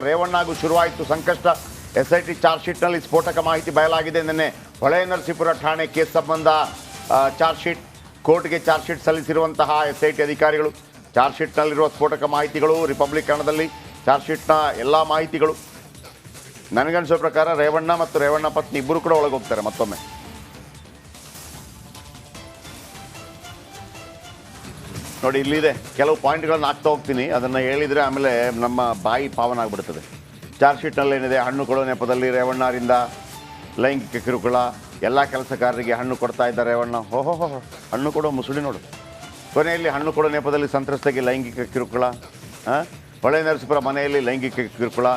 ರೇವಣ್ಣಗೂ ಶುರುವಾಯಿತು ಸಂಕಷ್ಟ. SIT charge ಶೀಟ್ನಲ್ಲಿ ಸ್ಫೋಟಕ ಮಾಹಿತಿ ಬಯಲಾಗಿದೆ. ನಿನ್ನೆ ಹೊಳೆ ನರಸೀಪುರ ಠಾಣೆ ಕೇಸ್ ಸಂಬಂಧ ಚಾರ್ಜ್ ಶೀಟ್ ಕೋರ್ಟ್ಗೆ ಚಾರ್ಜ್ ಶೀಟ್ ಸಲ್ಲಿಸಿರುವಂತಹ SIT ಅಧಿಕಾರಿಗಳು ಚಾರ್ಜ್ ಶೀಟ್ನಲ್ಲಿರುವ ಸ್ಫೋಟಕ ಮಾಹಿತಿಗಳು, ರಿಪಬ್ಲಿಕ್ ಕನ್ನಡದಲ್ಲಿ ಚಾರ್ಜ್ ಶೀಟ್ನ ಎಲ್ಲ ಮಾಹಿತಿಗಳು. ನನಗನ್ಸೋ ಪ್ರಕಾರ ರೇವಣ್ಣ ಮತ್ತು ರೇವಣ್ಣ ಪತ್ನಿ ಇಬ್ಬರು ಕೂಡ ಒಳಗೆ ಹೋಗ್ತಾರೆ ಮತ್ತೊಮ್ಮೆ. ನೋಡಿ ಇಲ್ಲಿದೆ, ಕೆಲವು ಪಾಯಿಂಟ್ಗಳನ್ನ ಹಾಕ್ತಾ ಹೋಗ್ತೀನಿ, ಅದನ್ನು ಹೇಳಿದರೆ ಆಮೇಲೆ ನಮ್ಮ ಬಾಯಿ ಪಾವನ ಆಗಿಬಿಡ್ತದೆ. ಚಾರ್ಜ್ ಶೀಟ್ನಲ್ಲೇನಿದೆ, ಹಣ್ಣು ಕೊಡೋ ನೆಪದಲ್ಲಿ ರೇವಣ್ಣರಿಂದ ಲೈಂಗಿಕ ಕಿರುಕುಳ, ಎಲ್ಲ ಕೆಲಸಗಾರರಿಗೆ ಹಣ್ಣು ಕೊಡ್ತಾ ಇದ್ದಾರೆ ರೇವಣ್ಣ. ಓಹೋ ಹಣ್ಣು ಕೊಡೋ ಮುಸುಡಿ ನೋಡು. ಕೊನೆಯಲ್ಲಿ ಹಣ್ಣು ಕೊಡೋ ನೆಪದಲ್ಲಿ ಸಂತ್ರಸ್ತೆಗೆ ಲೈಂಗಿಕ ಕಿರುಕುಳ, ಹೊಳೆ ನರಸೀಪುರ ಮನೆಯಲ್ಲಿ ಲೈಂಗಿಕ ಕಿರುಕುಳ,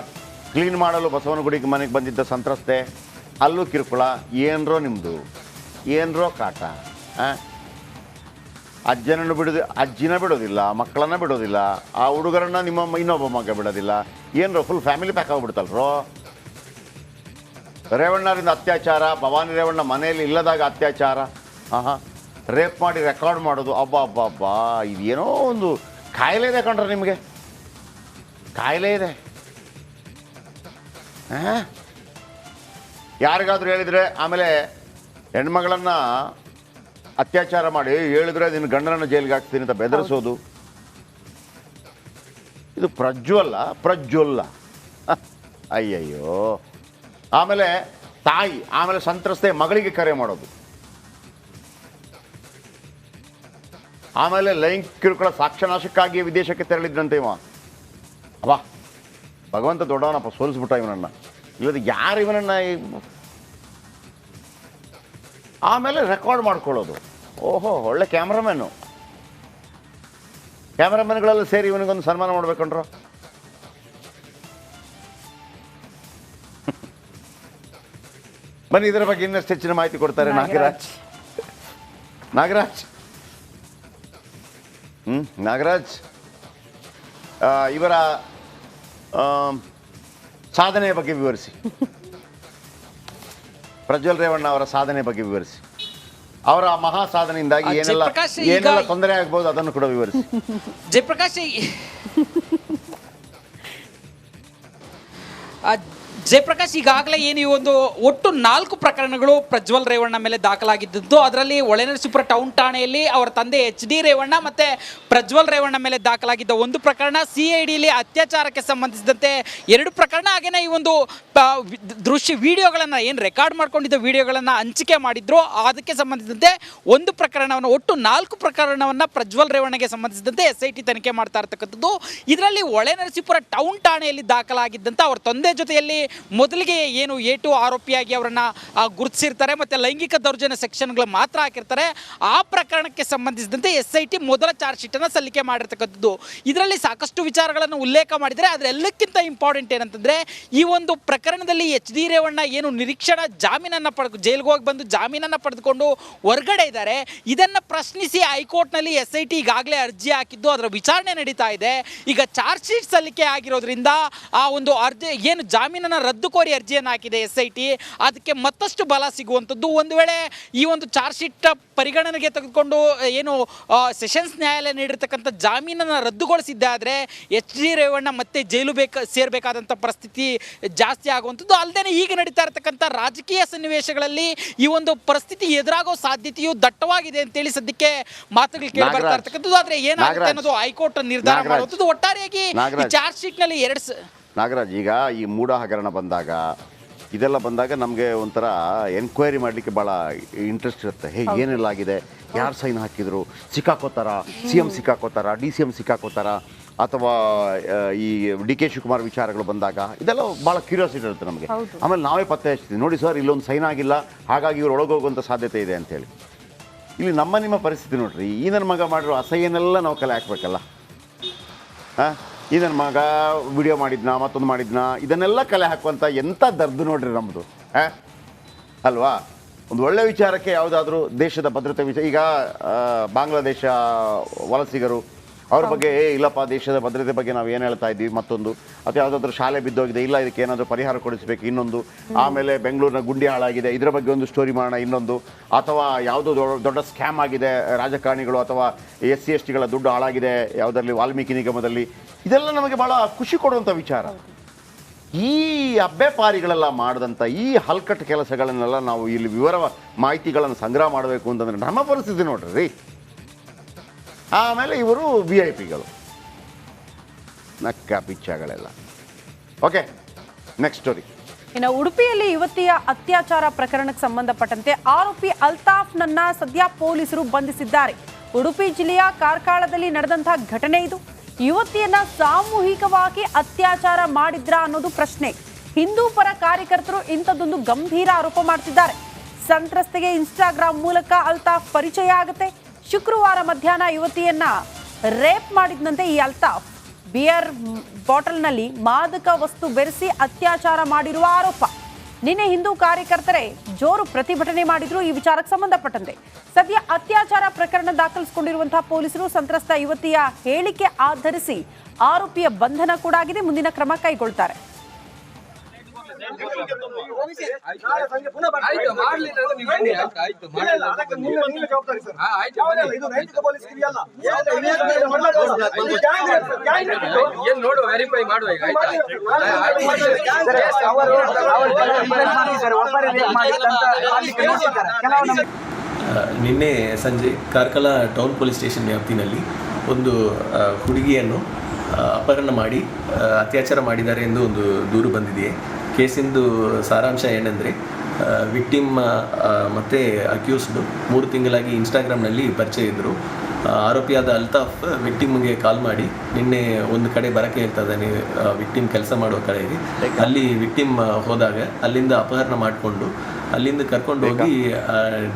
ಕ್ಲೀನ್ ಮಾಡಲು ಬಸವನಗುಡಿಗೆ ಮನೆಗೆ ಬಂದಿದ್ದ ಸಂತ್ರಸ್ತೆ ಅಲ್ಲೂ ಕಿರುಕುಳ. ಏನರೋ ನಿಮ್ಮದು, ಏನರೋ ಕಾಟ. ಅಜ್ಜಿನ ಬಿಡೋದಿಲ್ಲ, ಮಕ್ಕಳನ್ನ ಬಿಡೋದಿಲ್ಲ, ಆ ಹುಡುಗರನ್ನ ನಿಮ್ಮ ಇನ್ನೊಬ್ಬ ಮಗ ಬಿಡೋದಿಲ್ಲ. ಏನರೋ ಫುಲ್ ಫ್ಯಾಮಿಲಿ ಪ್ಯಾಕ್ ಆಗಿಬಿಡ್ತಲ್ರೋ. ರೇವಣ್ಣರಿಂದ ಅತ್ಯಾಚಾರ, ಭವಾನಿ ರೇವಣ್ಣ ಮನೆಯಲ್ಲಿ ಇಲ್ಲದಾಗ ಅತ್ಯಾಚಾರ, ರೇಪ್ ಮಾಡಿ ರೆಕಾರ್ಡ್ ಮಾಡೋದು. ಅಬ್ಬಾ ಇದೇನೋ ಒಂದು ಕಾಯಿಲೆ ಇದೆ ಕಣ್ರೆ, ನಿಮಗೆ ಕಾಯಿಲೆ ಇದೆ. ಯಾರಿಗಾದ್ರೂ ಹೇಳಿದರೆ ಆಮೇಲೆ ಹೆಣ್ಮಗಳನ್ನು ಅತ್ಯಾಚಾರ ಮಾಡಿ ಹೇಳಿದ್ರೆ ನಿನ್ನ ಗಂಡನನ್ನು ಜೈಲಿಗೆ ಹಾಕ್ತೀನಿ ಅಂತ ಬೆದರಿಸೋದು. ಇದು ಪ್ರಜ್ವಲ್ಲ ಅಯ್ಯಯ್ಯೋ. ಆಮೇಲೆ ತಾಯಿ, ಆಮೇಲೆ ಸಂತ್ರಸ್ತೆ ಮಗಳಿಗೆ ಕರೆ ಮಾಡೋದು, ಆಮೇಲೆ ಲೈಂಗಿಕ ಕಿರುಕುಳ ಸಾಕ್ಷ್ಯನಾಶಕ್ಕಾಗಿ ವಿದೇಶಕ್ಕೆ ತೆರಳಿದ್ರಂತೆ ಇವ. ಅವಾ ಭಗವಂತ ದೊಡ್ಡವನಪ್ಪ, ಸೋಲಿಸ್ಬಿಟ್ಟ ಇವನನ್ನ. ಇಲ್ಲದ ಯಾರು ಇವನನ್ನ. ಆಮೇಲೆ ರೆಕಾರ್ಡ್ ಮಾಡ್ಕೊಳ್ಳೋದು. ಓಹೋ ಒಳ್ಳೆ ಕ್ಯಾಮ್ರಾಮನ್ಗಳೆಲ್ಲ ಸೇರಿ ಇವನಿಗೊಂದು ಸನ್ಮಾನ ಮಾಡ್ಬೇಕಂಡ್ರು. ಬನ್ನಿ, ಇದರ ಬಗ್ಗೆ ಇನ್ನಷ್ಟು ಹೆಚ್ಚಿನ ಮಾಹಿತಿ ಕೊಡ್ತಾರೆ ನಾಗರಾಜ್ ಇವರ ಸಾಧನೆಯ ಬಗ್ಗೆ ವಿವರಿಸಿ. ಪ್ರಜ್ವಲ್ ರೇವಣ್ಣ ಅವರ ಸಾಧನೆ ಬಗ್ಗೆ ವಿವರಿಸಿ. ಅವರ ಮಹಾ ಸಾಧನೆಯಿಂದಾಗಿ ಏನೆಲ್ಲ ತೊಂದರೆ ಆಗ್ಬೋದು ಅದನ್ನು ಕೂಡ ವಿವರಿಸಿ. ಜಯಪ್ರಕಾಶ್, ಈಗಾಗಲೇ ಏನು ಈ ಒಂದು ಒಟ್ಟು 4 ಪ್ರಕರಣಗಳು ಪ್ರಜ್ವಲ್ ರೇವಣ್ಣ ಮೇಲೆ ದಾಖಲಾಗಿದ್ದು, ಅದರಲ್ಲಿ ಹೊಳೆನರಸೀಪುರ ಟೌನ್ ಠಾಣೆಯಲ್ಲಿ ಅವರ ತಂದೆ HD ರೇವಣ್ಣ ಮತ್ತು ಪ್ರಜ್ವಲ್ ರೇವಣ್ಣ ಮೇಲೆ ದಾಖಲಾಗಿದ್ದ 1 ಪ್ರಕರಣ, CIDಯಲ್ಲಿ ಅತ್ಯಾಚಾರಕ್ಕೆ ಸಂಬಂಧಿಸಿದಂತೆ 2 ಪ್ರಕರಣ, ಹಾಗೆಯೇ ಈ ಒಂದು ವಿಡಿಯೋಗಳನ್ನು ಏನು ರೆಕಾರ್ಡ್ ಮಾಡ್ಕೊಂಡಿದ್ದ ವಿಡಿಯೋಗಳನ್ನು ಹಂಚಿಕೆ ಮಾಡಿದ್ರು ಅದಕ್ಕೆ ಸಂಬಂಧಿಸಿದಂತೆ 1 ಪ್ರಕರಣವನ್ನು, ಒಟ್ಟು 4 ಪ್ರಕರಣವನ್ನು ಪ್ರಜ್ವಲ್ ರೇವಣ್ಣಗೆ ಸಂಬಂಧಿಸಿದಂತೆ SIT ತನಿಖೆ ಮಾಡ್ತಾ ಇರ್ತಕ್ಕಂಥದ್ದು. ಇದರಲ್ಲಿ ಹೊಳೆನರಸೀಪುರ ಟೌನ್ ಠಾಣೆಯಲ್ಲಿ ದಾಖಲಾಗಿದ್ದಂಥ ಅವರ ತಂದೆ ಜೊತೆಯಲ್ಲಿ ಮೊದಲಿಗೆ ಏನು A2 ಆರೋಪಿಯಾಗಿ ಅವರನ್ನು ಗುರುತಿಸಿರ್ತಾರೆ ಮತ್ತು ಲೈಂಗಿಕ ದೌರ್ಜನ್ಯ ಸೆಕ್ಷನ್ಗಳು ಮಾತ್ರ ಹಾಕಿರ್ತಾರೆ. ಆ ಪ್ರಕರಣಕ್ಕೆ ಸಂಬಂಧಿಸಿದಂತೆ SIT ಮೊದಲ ಚಾರ್ಜ್ ಶೀಟನ್ನು ಸಲ್ಲಿಕೆ ಮಾಡಿರ್ತಕ್ಕಂಥದ್ದು. ಇದರಲ್ಲಿ ಸಾಕಷ್ಟು ವಿಚಾರಗಳನ್ನು ಉಲ್ಲೇಖ ಮಾಡಿದರೆ, ಅದರೆಲ್ಲಕ್ಕಿಂತ ಇಂಪಾರ್ಟೆಂಟ್ ಏನಂತಂದರೆ, ಈ ಒಂದು ಪ್ರಕರಣದಲ್ಲಿ HD ರೇವಣ್ಣ ಏನು ನಿರೀಕ್ಷಣಾ ಜಾಮೀನನ್ನು ಜೈಲಿಗೆ ಹೋಗಿ ಬಂದು ಜಾಮೀನನ್ನು ಪಡೆದುಕೊಂಡು ಹೊರಗಡೆ ಇದ್ದಾರೆ. ಇದನ್ನು ಪ್ರಶ್ನಿಸಿ ಹೈಕೋರ್ಟ್ನಲ್ಲಿ SIT ಈಗಾಗಲೇ ಅರ್ಜಿ ಹಾಕಿದ್ದು, ಅದರ ವಿಚಾರಣೆ ನಡೀತಾ ಇದೆ. ಈಗ ಚಾರ್ಜ್ ಶೀಟ್ ಸಲ್ಲಿಕೆ ಆಗಿರೋದ್ರಿಂದ ಆ ಒಂದು ಅರ್ಜಿ ಏನು ಜಾಮೀನನ್ನು ರದ್ದು ಕೋರಿ ಅರ್ಜಿಯನ್ನು ಹಾಕಿದೆ SIT, ಅದಕ್ಕೆ ಮತ್ತಷ್ಟು ಬಲ ಸಿಗುವಂಥದ್ದು. ಒಂದು ವೇಳೆ ಈ ಒಂದು ಚಾರ್ಜ್ ಶೀಟ್ ಪರಿಗಣನೆಗೆ ತೆಗೆದುಕೊಂಡು ಏನು ಸೆಷನ್ಸ್ ನ್ಯಾಯಾಲಯ ನೀಡಿರ್ತಕ್ಕಂಥ ಜಾಮೀನನ್ನು ರದ್ದುಗೊಳಿಸಿದ್ದಾದರೆ HD ರೇವಣ್ಣ ಮತ್ತೆ ಜೈಲು ಸೇರಬೇಕಾದಂಥ ಪರಿಸ್ಥಿತಿ ಜಾಸ್ತಿ ಆಗುವಂಥದ್ದು. ಅಲ್ಲದೆ ಈಗ ನಡೀತಾ ಇರತಕ್ಕಂಥ ರಾಜಕೀಯ ಸನ್ನಿವೇಶಗಳಲ್ಲಿ ಈ ಒಂದು ಪರಿಸ್ಥಿತಿ ಎದುರಾಗೋ ಸಾಧ್ಯತೆಯು ದಟ್ಟವಾಗಿದೆ ಅಂತೇಳಿ ಸದ್ಯಕ್ಕೆ ಮಾತುಗಳು ಕೇಳಿ ಬರ್ತಾ ಇರ್ತಕ್ಕಂಥದ್ದು. ಆದರೆ ಏನಾಗುತ್ತೆ ಅನ್ನೋದು ಹೈಕೋರ್ಟ್ ನಿರ್ಧಾರ ಮಾಡುವಂಥದ್ದು. ಒಟ್ಟಾರೆಯಾಗಿ ಚಾರ್ಜ್ ಶೀಟ್ನಲ್ಲಿ ನಾಗರಾಜ್, ಈಗ ಈ ಮೂಢ ಹಗರಣ ಬಂದಾಗ, ಇದೆಲ್ಲ ಬಂದಾಗ ನಮಗೆ ಒಂಥರ ಎನ್ಕ್ವೈರಿ ಮಾಡಲಿಕ್ಕೆ ಭಾಳ ಇಂಟ್ರೆಸ್ಟ್ ಇರುತ್ತೆ. ಏನೆಲ್ಲ ಆಗಿದೆ, ಯಾರು ಸೈನ್ ಹಾಕಿದ್ರು, ಸಿಕ್ಕಾಕೋತಾರ, CM ಸಿಕ್ಕಾಕೋತಾರ, DCM ಸಿಕ್ಕಾಕೋತಾರ, ಅಥವಾ ಈ DK ಶಿವಕುಮಾರ್ ವಿಚಾರಗಳು ಬಂದಾಗ ಇದೆಲ್ಲ ಭಾಳ ಕ್ಯೂರಿಯಾಸಿಟಿ ಇರುತ್ತೆ ನಮಗೆ. ಆಮೇಲೆ ನಾವೇ ಪತ್ತೆ ಹಚ್ತೀವಿ, ನೋಡಿ ಸರ್ ಇಲ್ಲೊಂದು ಸೈನ್ ಆಗಿಲ್ಲ, ಹಾಗಾಗಿ ಇವ್ರು ಒಳಗೋಗುವಂಥ ಸಾಧ್ಯತೆ ಇದೆ ಅಂತೇಳಿ. ಇಲ್ಲಿ ನಿಮ್ಮ ಪರಿಸ್ಥಿತಿ ನೋಡ್ರಿ, ಈ ನನ್ನ ಮಗ ಮಾಡಿರೋ ಅಸಹ್ಯನೆಲ್ಲ ನಾವು ಕಲೆ ಹಾಕ್ಬೇಕಲ್ಲ. ಈ ನನ್ನ ಮಗ ವಿಡಿಯೋ ಮಾಡಿದ್ನಾ, ಮತ್ತೊಂದು ಮಾಡಿದ್ನಾ, ಇದನ್ನೆಲ್ಲ ಕಲೆ ಹಾಕುವಂಥ ಎಂಥ ದರ್ದು ನೋಡ್ರಿ ನಮ್ಮದು ಅಲ್ವಾ. ಒಂದು ಒಳ್ಳೆ ವಿಚಾರಕ್ಕೆ ಯಾವುದಾದ್ರೂ ದೇಶದ ಭದ್ರತೆ ವಿಚಾರ, ಈಗ ಬಾಂಗ್ಲಾದೇಶ ವಲಸಿಗರು ಅವ್ರ ಬಗ್ಗೆ ಇಲ್ಲಪ್ಪ ದೇಶದ ಭದ್ರತೆ ಬಗ್ಗೆ ನಾವು ಏನು ಹೇಳ್ತಾ ಇದ್ದೀವಿ, ಮತ್ತೊಂದು ಅಥವಾ ಯಾವುದಾದ್ರೂ ಶಾಲೆ ಬಿದ್ದೋಗಿದೆ, ಇಲ್ಲ ಇದಕ್ಕೆ ಏನಾದರೂ ಪರಿಹಾರ ಕೊಡಿಸಬೇಕು ಇನ್ನೊಂದು, ಆಮೇಲೆ ಬೆಂಗಳೂರಿನ ಗುಂಡಿ ಹಾಳಾಗಿದೆ ಇದರ ಬಗ್ಗೆ ಒಂದು ಸ್ಟೋರಿ ಮಾಡೋಣ ಇನ್ನೊಂದು, ಅಥವಾ ಯಾವುದೋ ದೊಡ್ಡ ಸ್ಕ್ಯಾಮ್ ಆಗಿದೆ ರಾಜಕಾರಣಿಗಳು ಅಥವಾ SC STಗಳ ದುಡ್ಡು ಹಾಳಾಗಿದೆ ಯಾವುದರಲ್ಲಿ ವಾಲ್ಮೀಕಿ ನಿಗಮದಲ್ಲಿ, ಇದೆಲ್ಲ ನಮಗೆ ಭಾಳ ಖುಷಿ ಕೊಡುವಂಥ ವಿಚಾರ. ಈ ಅಬ್ಬೆಪಾರಿಗಳೆಲ್ಲ ಮಾಡಿದಂಥ ಈ ಹಲ್ಕಟ್ಟು ಕೆಲಸಗಳನ್ನೆಲ್ಲ ನಾವು ಇಲ್ಲಿ ವಿವರ ಮಾಹಿತಿಗಳನ್ನು ಸಂಗ್ರಹ ಮಾಡಬೇಕು ಅಂತಂದರೆ ನಮ್ಮ ಪರಿಸ್ಥಿತಿ ನೋಡ್ರಿ ರೀ. ಆಮೇಲೆ ಇವರು VIP ಗಳು ನಕ್ಕ ಪಿಚ್ಚಗಳೆಲ್ಲ. Okay, next story. ಇನ್ನು ಉಡುಪಿಯಲ್ಲಿ ಯುವತಿಯ ಅತ್ಯಾಚಾರ ಪ್ರಕರಣಕ್ಕೆ ಸಂಬಂಧಪಟ್ಟಂತೆ ಆರೋಪಿ ಅಲ್ತಾಫ್ನನ್ನ ಸದ್ಯ ಪೊಲೀಸರು ಬಂಧಿಸಿದ್ದಾರೆ. ಉಡುಪಿ ಜಿಲ್ಲೆಯ ಕಾರ್ಕಳದಲ್ಲಿ ನಡೆದಂತಹ ಘಟನೆ ಇದು. ಯುವತಿಯನ್ನ ಸಾಮೂಹಿಕವಾಗಿ ಅತ್ಯಾಚಾರ ಮಾಡಿದ್ರಾ ಅನ್ನೋದು ಪ್ರಶ್ನೆ. ಹಿಂದೂ ಪರ ಕಾರ್ಯಕರ್ತರು ಇಂಥದ್ದೊಂದು ಗಂಭೀರ ಆರೋಪ ಮಾಡ್ತಿದ್ದಾರೆ. ಸಂತ್ರಸ್ತೆಗೆ ಇನ್ಸ್ಟಾಗ್ರಾಮ್ ಮೂಲಕ ಅಲ್ತಾಫ್ ಪರಿಚಯ ಆಗುತ್ತೆ. ಶುಕ್ರವಾರ ಮಧ್ಯಾಹ್ನ ಯುವತಿಯನ್ನ ರೇಪ್ ಮಾಡಿದ್ನಂತೆ ಈ ಅಲ್ತಾಫ್. ಬಿಯರ್ ಬಾಟಲ್ನಲ್ಲಿ ಮಾದಕ ವಸ್ತು ಬೆರೆಸಿ ಅತ್ಯಾಚಾರ ಮಾಡಿರುವ ಆರೋಪ. ನಿನ್ನೆ ಹಿಂದೂ ಕಾರ್ಯಕರ್ತರೇ ಜೋರು ಪ್ರತಿಭಟನೆ ಮಾಡಿದ್ರು ಈ ವಿಚಾರಕ್ಕೆ ಸಂಬಂಧಪಟ್ಟಂತೆ. ಸದ್ಯ ಅತ್ಯಾಚಾರ ಪ್ರಕರಣ ದಾಖಲಿಸಿಕೊಂಡಿರುವಂತಹ ಪೊಲೀಸರು ಸಂತ್ರಸ್ತ ಯುವತಿಯ ಹೇಳಿಕೆ ಆಧರಿಸಿ ಆರೋಪಿಯ ಬಂಧನ ಕೂಡ ಆಗಿದೆ. ಮುಂದಿನ ಕ್ರಮ ಕೈಗೊಳ್ತಾರೆ. ನಿನ್ನೆ ಸಂಜೆ ಕಾರ್ಕಳ ಟೌನ್ ಪೊಲೀಸ್ ಸ್ಟೇಷನ್ ವ್ಯಾಪ್ತಿನಲ್ಲಿ ಒಂದು ಹುಡುಗಿಯನ್ನು ಅಪಹರಣ ಮಾಡಿ ಅತ್ಯಾಚಾರ ಮಾಡಿದ್ದಾರೆ ಎಂದು ಒಂದು ದೂರು ಬಂದಿದೆಯೇ. ಕೇಸಿಂದು ಸಾರಾಂಶ ಏನೆಂದರೆ, ವಿಕ್ಟಿಮ್ ಮತ್ತು ಅಕ್ಯೂಸ್ಡು 3 ತಿಂಗಳಾಗಿ ಇನ್ಸ್ಟಾಗ್ರಾಮ್ನಲ್ಲಿ ಪರಿಚಯ ಇದ್ದರು. ಆರೋಪಿಯಾದ ಅಲ್ತಾಫ್ ವಿಕ್ಟಿಮ್ಗೆ ಕಾಲ್ ಮಾಡಿ ನಿನ್ನೆ ಒಂದು ಕಡೆ ಬರೋಕ್ಕೆ ಹೇಳ್ತಾ ಇದ್ದಾನೆ, ವಿಕ್ಟಿಮ್ ಕೆಲಸ ಮಾಡೋ ಕಡೆಗೆ. ಅಲ್ಲಿ ವಿಕ್ಟಿಮ್ ಹೋದಾಗ ಅಲ್ಲಿಂದ ಅಪಹರಣ ಮಾಡಿಕೊಂಡು ಅಲ್ಲಿಂದ ಕರ್ಕೊಂಡು ಹೋಗಿ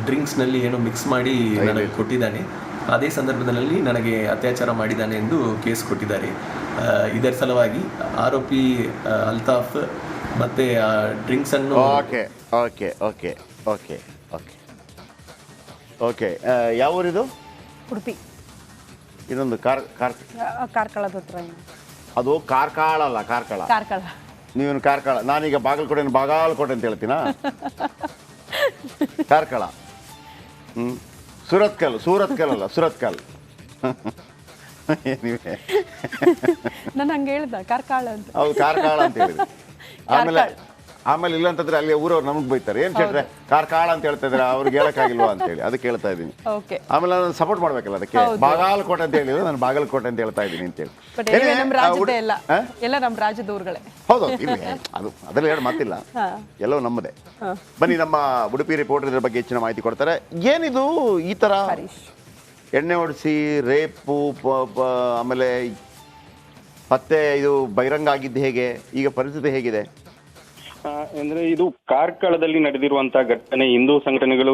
ಡ್ರಿಂಕ್ಸ್ನಲ್ಲಿ ಏನೋ ಮಿಕ್ಸ್ ಮಾಡಿ ನನಗೆ ಕೊಟ್ಟಿದ್ದಾನೆ. ಅದೇ ಸಂದರ್ಭದಲ್ಲಿ ನನಗೆ ಅತ್ಯಾಚಾರ ಮಾಡಿದ್ದಾನೆ ಎಂದು ಕೇಸ್ ಕೊಟ್ಟಿದ್ದಾರೆ. ಇದರ ಸಲುವಾಗಿ ಆರೋಪಿ ಅಲ್ತಾಫ್ ಮತ್ತು ಡ್ರಿಂಕ್ಸನ್ನು okay okay okay okay okay okay ಯಾವ ಊರಿದು? ಉಡುಪಿ ಇದೊಂದು ಕಾರ್ಕಳದ ಹತ್ರ. ಅದು ಕಾರ್ಕಳ ಅಲ್ಲ, ಕಾರ್ಕಳ. ಕಾರ್ಕಳ. ನೀವೇನು ಕಾರ್ಕಳ, ನಾನೀಗ ಬಾಗಲಕೋಟೆ ಅಂತ ಹೇಳ್ತೀನಾ? ಕಾರ್ಕಳ. ಸೂರತ್ಕಲ್ ಅಲ್ಲ, ಸುರತ್ಕಲ್. ನಾನು ಹಂಗೆ ಹೇಳ್ದ ಕಾರ್ಕಳ ಅಂತ. ಹೌದು, ಕಾರ್ಕಳ ಅಂತ ಹೇಳಿದ್ರು. ಆಮೇಲೆ ಇಲ್ಲ ಅಂತಂದ್ರೆ ಅಲ್ಲಿ ಊರವ್ರು ನಮಗೆ ಬೈತಾರೆ, ಏನ್ ಹೇಳ್ರೆ ಕಾರ್ಕಳ ಅಂತ ಹೇಳ್ತಾ ಇದ್ರೆ ಅವ್ರಿಗೆ ಹೇಳಕ್ಕಾಗಿಲ್ವಾ ಅಂತ ಹೇಳಿ ಅದಕ್ಕೆ ಹೇಳ್ತಾ ಇದ್ದೀನಿ. ಆಮೇಲೆ ನಾನು ಸಪೋರ್ಟ್ ಮಾಡ್ಬೇಕಲ್ಲ ಅದಕ್ಕೆ. ಬಾಗಲಕೋಟೆ ಅಂತ ಹೇಳಿದ್ರು, ನಾನು ಬಾಗಲಕೋಟೆ ಅಂತ ಹೇಳ್ತಾ ಇದ್ದೀನಿ ಅಂತ ಹೇಳಿ. ಎಲ್ಲ ನಮ್ಮ ರಾಜ್ಯದ ಊರುಗಳೇ. ಹೌದು, ಇಲ್ಲಿ ಅದ್ರಲ್ಲಿ ಹೇಳಿ ಮಾತಿಲ್ಲ, ಎಲ್ಲವೂ ನಮ್ಮದೇ. ಬನ್ನಿ, ನಮ್ಮ ಉಡುಪಿ ರಿಪೋರ್ಟರ್ ಇದ್ರ ಬಗ್ಗೆ ಹೆಚ್ಚಿನ ಮಾಹಿತಿ ಕೊಡ್ತಾರೆ. ಏನಿದು ಈ ತರ ಎಣ್ಣೆ ಹೊಡಿಸಿ ರೇಪು, ಆಮೇಲೆ ಮತ್ತೆ ಇದು ಬಹಿರಂಗ ಆಗಿದ್ದು ಹೇಗೆ? ಈಗ ಪರಿಸ್ಥಿತಿ ಹೇಗಿದೆ? ಅಂದ್ರೆ ಇದು ಕಾರ್ಕಳದಲ್ಲಿ ನಡೆದಿರುವಂತಹ ಘಟನೆ ಹಿಂದೂ ಸಂಘಟನೆಗಳು